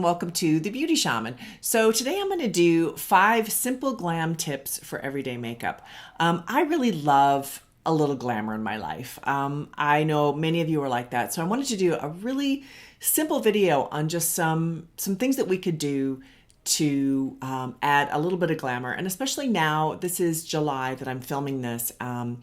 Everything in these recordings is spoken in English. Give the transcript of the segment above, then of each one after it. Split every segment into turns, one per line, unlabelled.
and welcome to The Beauty Shaman. So today I'm going to do 5 simple glam tips for everyday makeup. I really love a little glamour in my life. I know many of you are like that, so I wanted to do a really simple video on just some things that we could do to add a little bit of glamour. And especially now, this is July that I'm filming this, and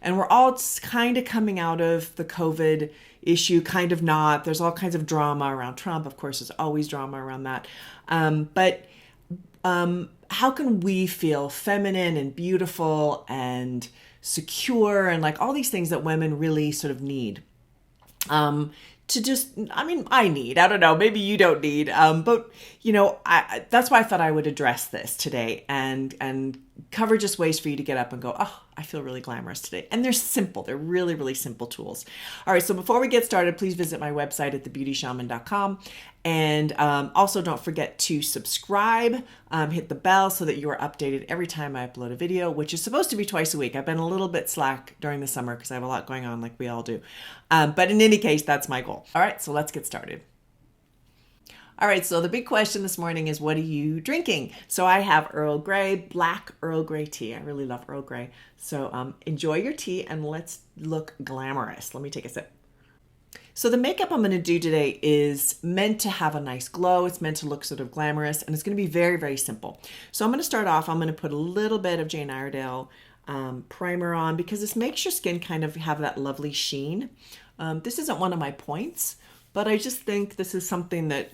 we're all kind of coming out of the COVID issue, kind of not. There's all kinds of drama around Trump. Of course, there's always drama around that. But how can we feel feminine and beautiful and secure and like all these things that women really sort of need? To just, I don't know, maybe you don't need, but you know, that's why I thought I would address this today and cover just ways for you to get up and go, oh, I feel really glamorous today. And they're simple. They're really, really simple tools. All right. So before we get started, please visit my website at thebeautyshaman.com. And also don't forget to subscribe, hit the bell so that you are updated every time I upload a video, which is supposed to be twice a week. I've been a little bit slack during the summer because I have a lot going on like we all do. But in any case, that's my goal. All right, so let's get started. All right, so the big question this morning is, what are you drinking? So I have Earl Grey, black Earl Grey tea. I really love Earl Grey. So enjoy your tea and let's look glamorous. Let me take a sip. So the makeup I'm going to do today is meant to have a nice glow. It's meant to look sort of glamorous, and it's going to be very, very simple. So I'm going to start off, I'm going to put a little bit of Jane Iredale primer on because this makes your skin kind of have that lovely sheen. This isn't one of my points, but I just think this is something that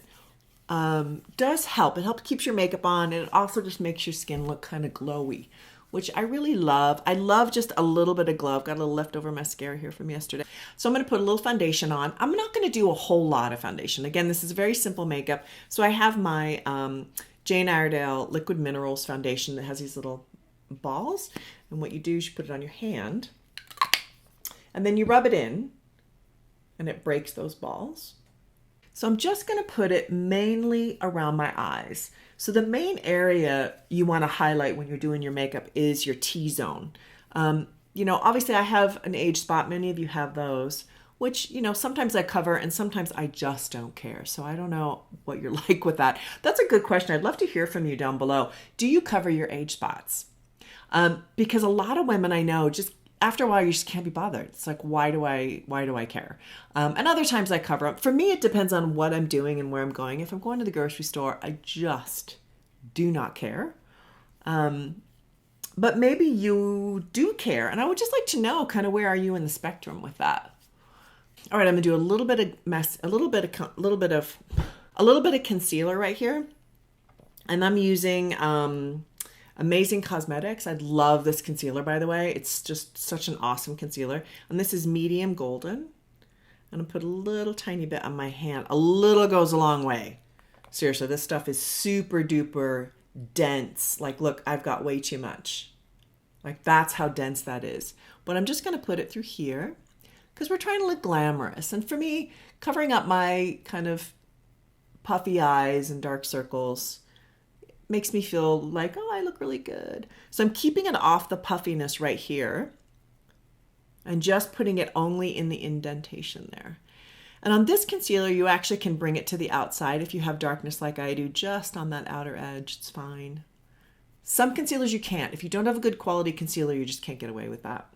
does help. It helps keeps your makeup on, and it also just makes your skin look kind of glowy, which I really love. I love just a little bit of glow. I've got a little leftover mascara here from yesterday. So I'm going to put a little foundation on. I'm not going to do a whole lot of foundation. Again, this is very simple makeup. So I have my Jane Iredale Liquid Minerals foundation that has these little balls. And what you do is you put it on your hand, and then you rub it in, and it breaks those balls. So I'm just going to put it mainly around my eyes. So the main area you want to highlight when you're doing your makeup is your T-zone. You know, obviously I have an age spot. Many of you have those, which, you know, sometimes I cover and sometimes I just don't care. So I don't know what you're like with that. That's a good question. I'd love to hear from you down below. Do you cover your age spots? Because a lot of women I know just after a while, you just can't be bothered. It's like, why do I care? And other times I cover up. For me, it depends on what I'm doing and where I'm going. If I'm going to the grocery store, I just do not care. But maybe you do care. And I would just like to know kind of where are you in the spectrum with that? All right, I'm gonna do a little bit of concealer right here. And I'm using Amazing Cosmetics. I love this concealer, by the way. It's just such an awesome concealer. And this is medium golden. I'm going to put a little tiny bit on my hand. A little goes a long way. Seriously, this stuff is super duper dense. Like, look, I've got way too much. Like, that's how dense that is. But I'm just going to put it through here because we're trying to look glamorous. And for me, covering up my kind of puffy eyes and dark circles makes me feel like, oh, I look really good. So I'm keeping it off the puffiness right here and just putting it only in the indentation there. And on this concealer, you actually can bring it to the outside if you have darkness like I do, just on that outer edge. It's fine. Some concealers you can't. If you don't have a good quality concealer, you just can't get away with that.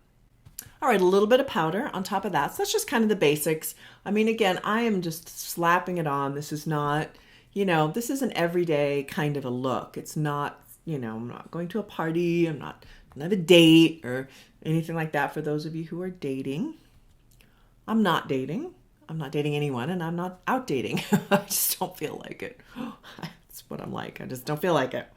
All right, a little bit of powder on top of that. So that's just kind of the basics. I mean, again, I am just slapping it on. This is not, you know, this is an everyday kind of a look. It's not, you know, I'm not going to a party. I don't have a date or anything like that. For those of you who are dating, I'm not dating. I'm not dating anyone, and I'm not out dating. I just don't feel like it. That's what I'm like. I just don't feel like it.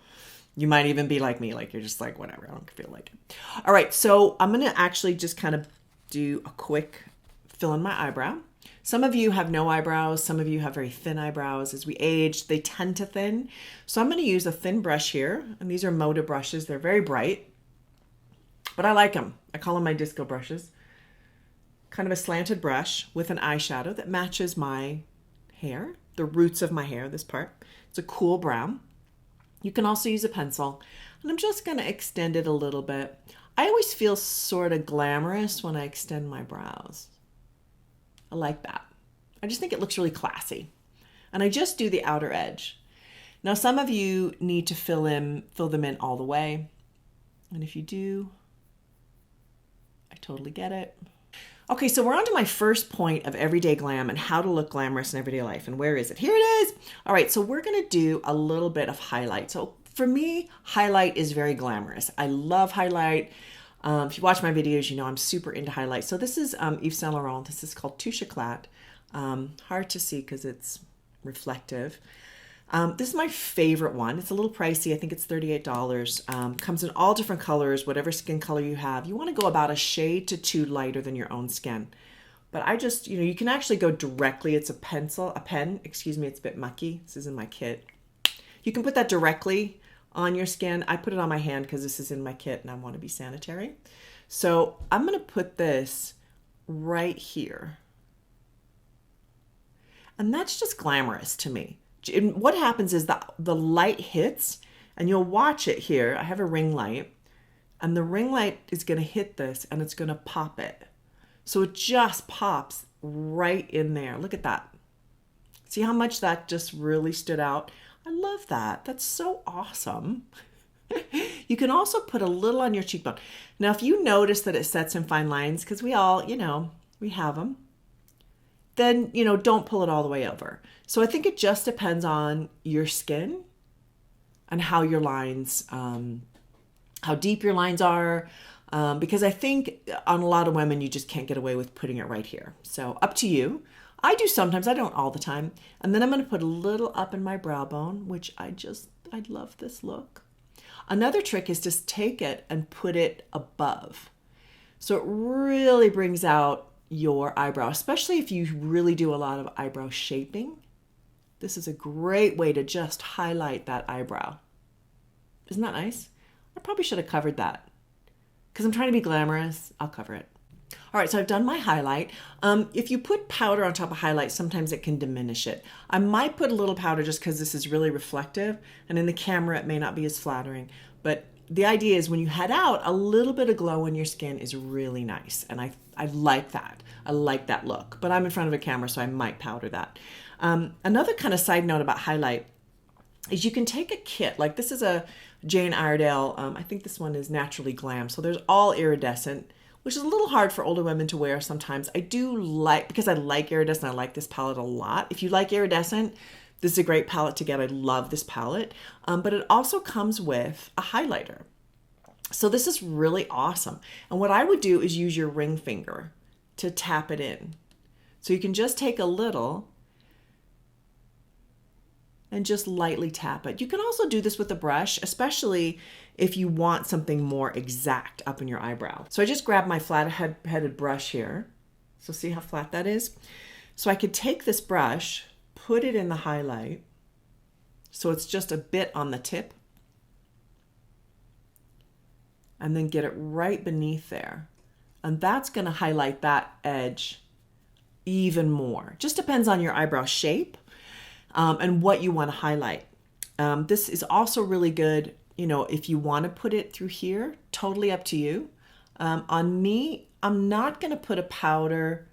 You might even be like me, like you're just like, whatever, I don't feel like it. All right, so I'm going to actually just kind of do a quick fill in my eyebrow. Some of you have no eyebrows. Some of you have very thin eyebrows. As we age, they tend to thin. So I'm going to use a thin brush here. And these are Moda brushes. They're very bright, but I like them. I call them my disco brushes. Kind of a slanted brush with an eyeshadow that matches my hair, the roots of my hair, this part. It's a cool brown. You can also use a pencil. And I'm just going to extend it a little bit. I always feel sort of glamorous when I extend my brows. I like that. I just think it looks really classy. And I just do the outer edge. Now, some of you need to fill them in all the way. And if you do, I totally get it. Okay, so we're on to my first point of everyday glam and how to look glamorous in everyday life. And where is it? Here it is. All right, so we're gonna do a little bit of highlight. So for me, highlight is very glamorous. I love highlight. If you watch my videos, you know I'm super into highlight. So this is Yves Saint Laurent. This is called Touche Éclat. Hard to see because it's reflective. This is my favorite one. It's a little pricey. I think it's $38. Comes in all different colors, whatever skin color you have. You want to go about a shade to two lighter than your own skin. But I just, you can actually go directly. It's a pen, excuse me, it's a bit mucky. This is in my kit. You can put that directly on your skin. I put it on my hand because this is in my kit and I want to be sanitary. So I'm going to put this right here. And that's just glamorous to me. And what happens is that the light hits, and you'll watch it here. I have a ring light, and the ring light is going to hit this, and it's going to pop it. So it just pops right in there. Look at that. See how much that just really stood out? I love that. That's so awesome. You can also put a little on your cheekbone. Now, if you notice that it sets in fine lines, because we all, we have them, then, don't pull it all the way over. So I think it just depends on your skin and how your lines, how deep your lines are. Because I think on a lot of women, you just can't get away with putting it right here. So up to you. I do sometimes, I don't all the time. And then I'm going to put a little up in my brow bone, which I love this look. Another trick is to take it and put it above. So it really brings out your eyebrow, especially if you really do a lot of eyebrow shaping. This is a great way to just highlight that eyebrow. Isn't that nice? I probably should have covered that. Because I'm trying to be glamorous, I'll cover it. All right, so I've done my highlight. If you put powder on top of highlight, sometimes it can diminish it. I might put a little powder just because this is really reflective, and in the camera it may not be as flattering. But the idea is when you head out, a little bit of glow in your skin is really nice. And I like that. I like that look. But I'm in front of a camera, so I might powder that. Another kind of side note about highlight is you can take a kit. Like this is a Jane Iredale. I think this one is Naturally Glam. So there's all iridescent, which is a little hard for older women to wear sometimes. I do like, because I like iridescent, I like this palette a lot. If you like iridescent, this is a great palette to get. I love this palette. But it also comes with a highlighter. So this is really awesome. And what I would do is use your ring finger to tap it in. So you can just take a little and just lightly tap it. You can also do this with a brush, especially if you want something more exact up in your eyebrow. So I just grabbed my flat-headed brush here. So see how flat that is? So I could take this brush, put it in the highlight, so it's just a bit on the tip, and then get it right beneath there. And that's gonna highlight that edge even more. Just depends on your eyebrow shape and what you wanna highlight. This is also really good, if you wanna put it through here, totally up to you. On me, I'm not gonna put a powder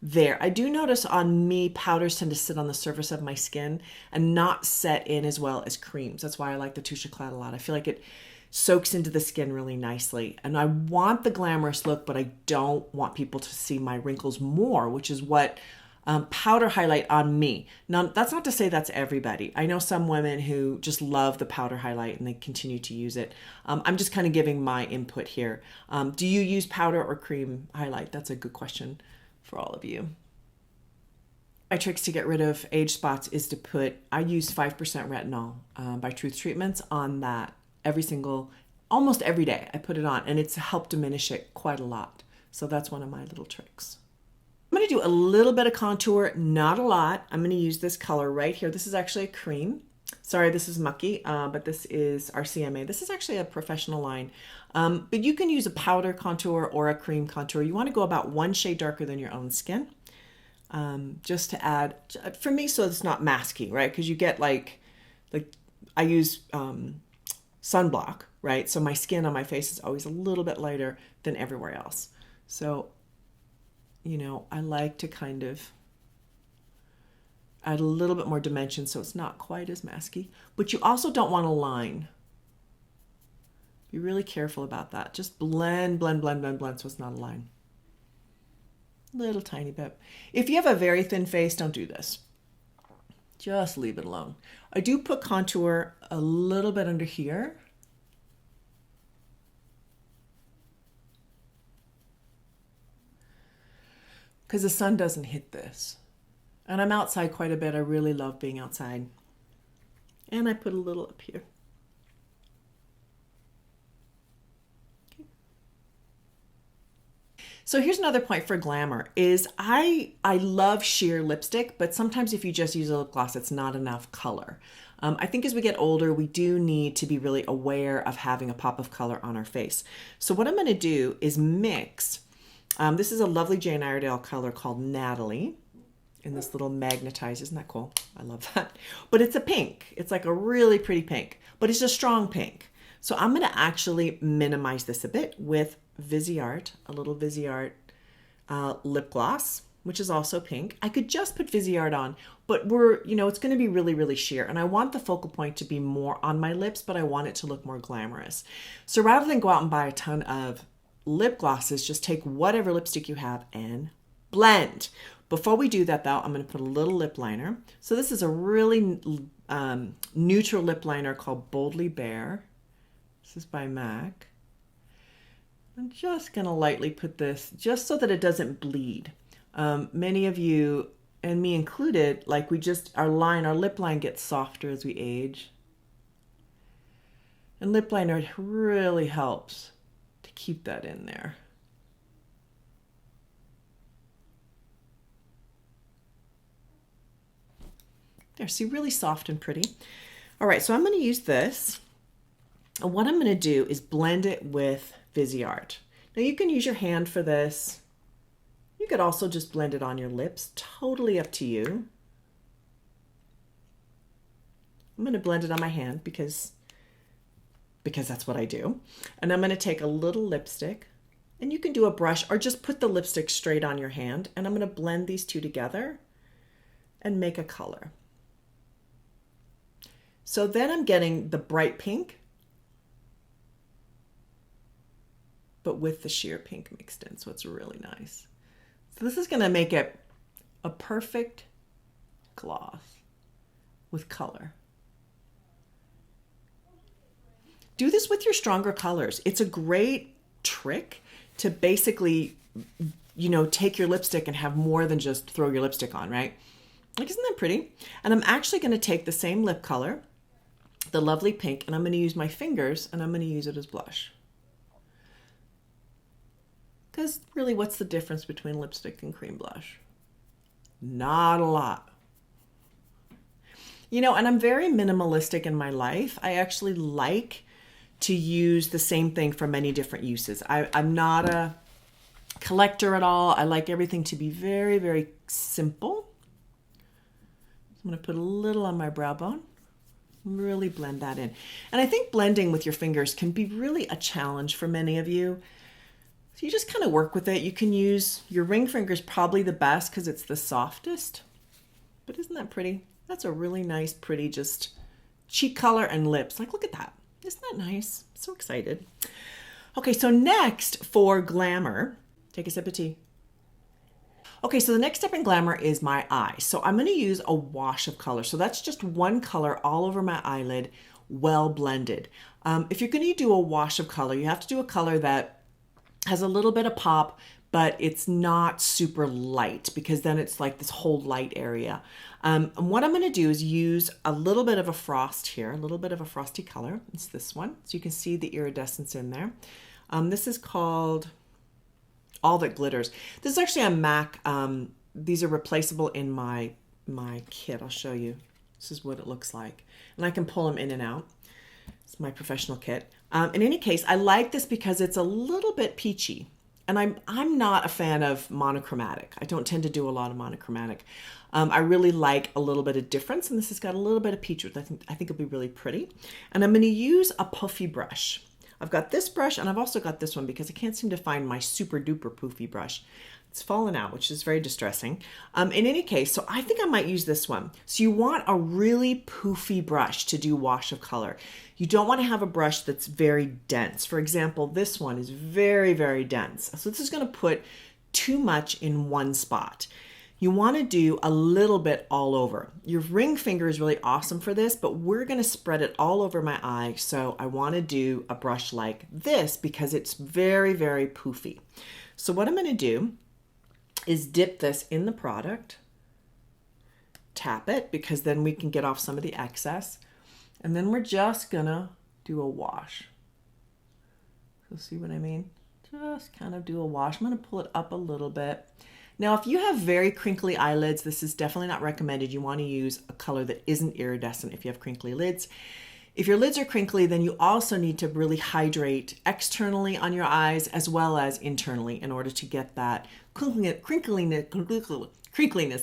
there. I do notice on me, powders tend to sit on the surface of my skin and not set in as well as creams. That's why I like the Touche Éclat a lot. I feel like it soaks into the skin really nicely. And I want the glamorous look, but I don't want people to see my wrinkles more, which is what powder highlight on me. Now, that's not to say that's everybody. I know some women who just love the powder highlight and they continue to use it. I'm just kind of giving my input here. Do you use powder or cream highlight? That's a good question for all of you. My tricks to get rid of age spots is to I use 5% retinol by Truth Treatments on that almost every day. I put it on and it's helped diminish it quite a lot. So that's one of my little tricks. I'm going to do a little bit of contour, not a lot. I'm going to use this color right here. This is actually a cream. Sorry, this is mucky, but this is our CMA. This is actually a professional line. But you can use a powder contour or a cream contour. You want to go about one shade darker than your own skin. Just to add, for me, so it's not masky, right? Because you get like I use sunblock, right? So my skin on my face is always a little bit lighter than everywhere else. So, I like to kind of Add a little bit more dimension so it's not quite as masky. But you also don't want a line. Be really careful about that. Just blend, blend, blend, blend, blend so it's not a line. Little tiny bit. If you have a very thin face, don't do this. Just leave it alone. I do put contour a little bit under here. Because the sun doesn't hit this. And I'm outside quite a bit. I really love being outside. And I put a little up here. Okay. So here's another point for glamour is I love sheer lipstick, but sometimes if you just use a lip gloss, it's not enough color. I think as we get older, we do need to be really aware of having a pop of color on our face. So what I'm going to do is mix. This is a lovely Jane Iredale color called Natalie. In this little magnetized, isn't that cool? I love that. But it's a pink. It's like a really pretty pink, but it's a strong pink. So I'm going to actually minimize this a bit with Viseart, a little Viseart lip gloss, which is also pink. I could just put Viseart on, but it's going to be really, really sheer. And I want the focal point to be more on my lips, but I want it to look more glamorous. So rather than go out and buy a ton of lip glosses, just take whatever lipstick you have and blend. Before we do that though, I'm going to put a little lip liner. So this is a really neutral lip liner called Boldly Bare. This is by MAC. I'm just going to lightly put this just so that it doesn't bleed. Many of you, and me included, like our lip line gets softer as we age. And lip liner really helps to keep that in there. There, see, really soft and pretty. All right, so I'm going to use this. And what I'm going to do is blend it with Viseart. Now you can use your hand for this. You could also just blend it on your lips. Totally up to you. I'm going to blend it on my hand because that's what I do. And I'm going to take a little lipstick, and you can do a brush or just put the lipstick straight on your hand. And I'm going to blend these two together and make a color. So then I'm getting the bright pink, but with the sheer pink mixed in. So it's really nice. So this is going to make it a perfect gloss with color. Do this with your stronger colors. It's a great trick to basically, take your lipstick and have more than just throw your lipstick on, right? Like, isn't that pretty? And I'm actually going to take the same lip color, the lovely pink, and I'm going to use my fingers and I'm going to use it as blush. Because really, what's the difference between lipstick and cream blush? Not a lot. And I'm very minimalistic in my life. I actually like to use the same thing for many different uses. I'm not a collector at all. I like everything to be very, very simple. I'm going to put a little on my brow bone. Really blend that in. And I think blending with your fingers can be really a challenge for many of you. So you just kind of work with it. You can use your ring fingers, probably the best because it's the softest. But isn't that pretty? That's a really nice, pretty, just cheek color and lips. Like, look at that. Isn't that nice? So excited. Okay, so next for glamour, take a sip of tea. Okay, so the next step in glamour is my eyes. So I'm going to use a wash of color. So that's just one color all over my eyelid, well blended. If you're going to do a wash of color, you have to do a color that has a little bit of pop, but it's not super light because then it's like this whole light area. And what I'm going to do is use a little bit of a frost here, a little bit of a frosty color. It's this one. So you can see the iridescence in there. This is called All That Glitters. This is actually a MAC. These are replaceable in my kit. I'll show you. This is what it looks like. And I can pull them in and out. It's my professional kit. In any case, I like this because it's a little bit peachy. And I'm not a fan of monochromatic. I don't tend to do a lot of monochromatic. I really like a little bit of difference, and this has got a little bit of peach, which I think it'll be really pretty. And I'm going to use a puffy brush. I've got this brush, and I've also got this one because I can't seem to find my super duper poofy brush. It's fallen out, which is very distressing. In any case, so I think I might use this one. So you want a really poofy brush to do wash of color. You don't want to have a brush that's very dense. For example, this one is very, very dense. So this is going to put too much in one spot. You want to do a little bit all over. Your ring finger is really awesome for this, but we're going to spread it all over my eye. So I want to do a brush like this because it's very, very poofy. So what I'm going to do is dip this in the product, tap it, because then we can get off some of the excess. And then we're just gonna do a wash. So see what I mean? Just kind of do a wash. I'm gonna pull it up a little bit. Now, if you have very crinkly eyelids, this is definitely not recommended. You wanna use a color that isn't iridescent if you have crinkly lids. If your lids are crinkly, then you also need to really hydrate externally on your eyes as well as internally in order to get that crinkliness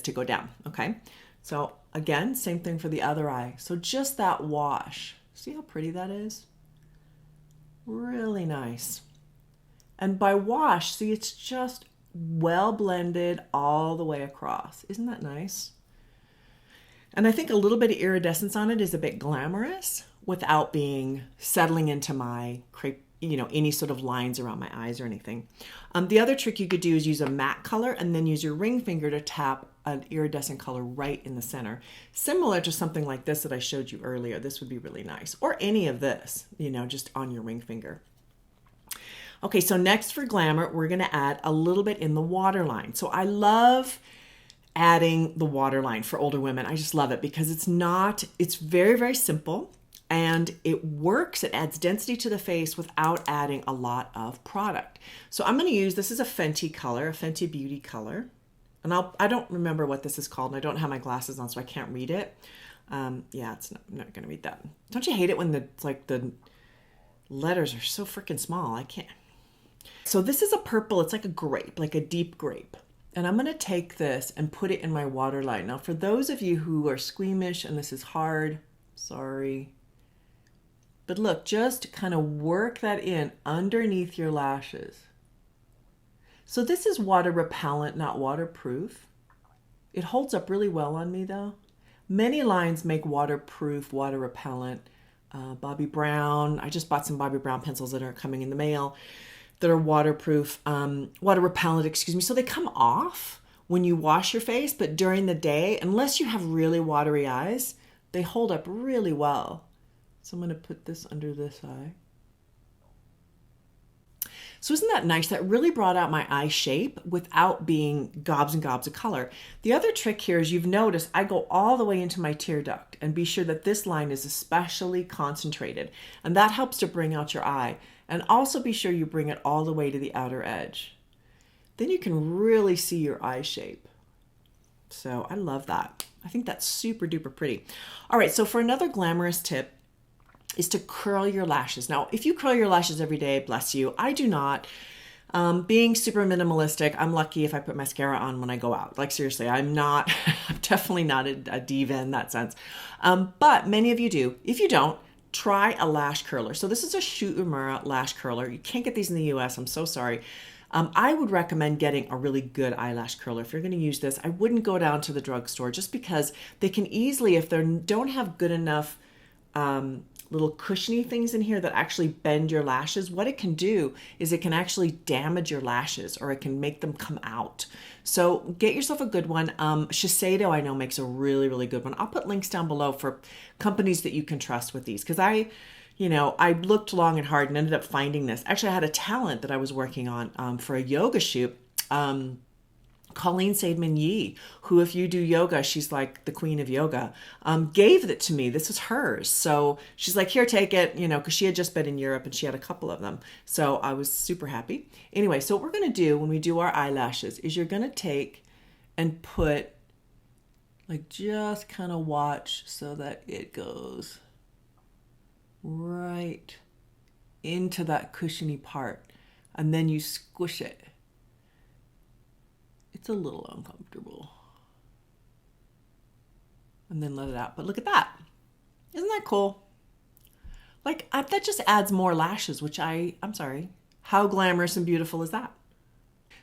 to go down, okay? So again, same thing for the other eye. So just that wash. See how pretty that is? Really nice. And by wash, see, it's just well blended all the way across. Isn't that nice? And I think a little bit of iridescence on it is a bit glamorous without being settling into my crepe, any sort of lines around my eyes or anything. The other trick you could do is use a matte color and then use your ring finger to tap an iridescent color right in the center. Similar to something like this that I showed you earlier. This would be really nice. Or any of this, just on your ring finger. Okay, so next for glamour, we're gonna add a little bit in the waterline. So I love adding the waterline for older women. I just love it because it's very, very simple. And it works, it adds density to the face without adding a lot of product. So I'm gonna use, this is a Fenty color, a Fenty Beauty color. And I don't remember what this is called, and I don't have my glasses on, so I can't read it. I'm not gonna read that. Don't you hate it when the letters are so freaking small? I can't. So this is a purple, it's like a grape, like a deep grape. And I'm gonna take this and put it in my waterline. Now for those of you who are squeamish and this is hard, sorry. But look, just kind of work that in underneath your lashes. So this is water repellent, not waterproof. It holds up really well on me though. Many lines make waterproof, water repellent. Bobbi Brown, I just bought some Bobbi Brown pencils that are coming in the mail that are waterproof, water repellent, so they come off when you wash your face, but during the day, unless you have really watery eyes, they hold up really well. So I'm going to put this under this eye. So isn't that nice? That really brought out my eye shape without being gobs and gobs of color. The other trick here is you've noticed I go all the way into my tear duct, and be sure that this line is especially concentrated, and that helps to bring out your eye. And also be sure you bring it all the way to the outer edge. Then you can really see your eye shape. So I love that. I think that's super duper pretty. All right, so for another glamorous tip, is to curl your lashes. Now, if you curl your lashes every day, bless you. I do not. Being super minimalistic, I'm lucky if I put mascara on when I go out. Like seriously, I'm definitely not a diva in that sense. But many of you do. If you don't, try a lash curler. So this is a Shu Uemura lash curler. You can't get these in the US, I'm so sorry. I would recommend getting a really good eyelash curler. If you're going to use this, I wouldn't go down to the drugstore just because they can easily, if they don't have good enough little cushiony things in here that actually bend your lashes, what it can do is it can actually damage your lashes, or it can make them come out. So get yourself a good one. Shiseido, I know, makes a really, really good one. I'll put links down below for companies that you can trust with these, because I looked long and hard and ended up finding this. Actually, I had a talent that I was working on for a yoga shoot. Colleen Seidman Yee, who, if you do yoga, she's like the queen of yoga, gave it to me. This was hers. So she's like, here, take it, because she had just been in Europe and she had a couple of them. So I was super happy. Anyway, so what we're going to do when we do our eyelashes is you're going to take and put, just kind of watch so that it goes right into that cushiony part. And then you squish it. It's a little uncomfortable. And then let it out. But look at that. Isn't that cool? Like that just adds more lashes, which I'm sorry, how glamorous and beautiful is that?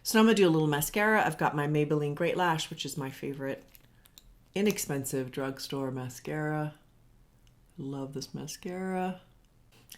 So now I'm gonna do a little mascara. I've got my Maybelline Great Lash, which is my favorite inexpensive drugstore mascara. Love this mascara.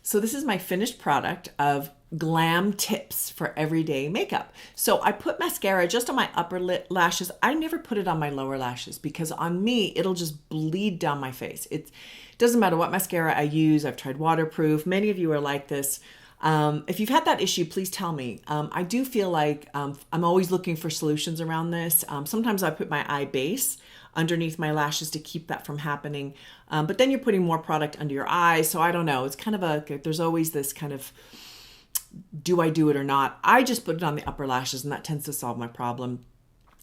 So this is my finished product of Glam tips for everyday makeup. So I put mascara just on my upper lashes. I never put it on my lower lashes because on me, it'll just bleed down my face. It doesn't matter what mascara I use. I've tried waterproof. Many of you are like this. If you've had that issue, please tell me. I do feel like I'm always looking for solutions around this. Sometimes I put my eye base underneath my lashes to keep that from happening. But then you're putting more product under your eyes. So I don't know. It's kind of there's always this kind of, do I do it or not? I just put it on the upper lashes and that tends to solve my problem.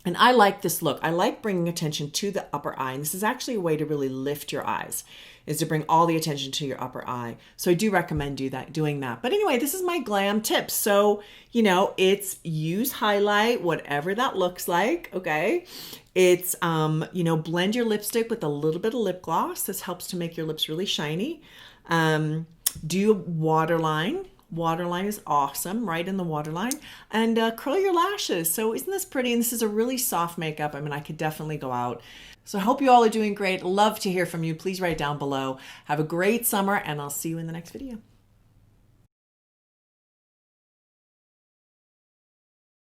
And I like this look. I like bringing attention to the upper eye. And this is actually a way to really lift your eyes, is to bring all the attention to your upper eye. So I do recommend doing that. But anyway, this is my glam tips. So, it's use highlight, whatever that looks like, okay? It's, blend your lipstick with a little bit of lip gloss. This helps to make your lips really shiny. Do waterline. Waterline is awesome, right in the waterline. And curl your lashes. So isn't this pretty? And this is a really soft makeup. I mean, I could definitely go out. So I hope you all are doing great. Love to hear from you. Please write down below. Have a great summer, and I'll see you in the next video.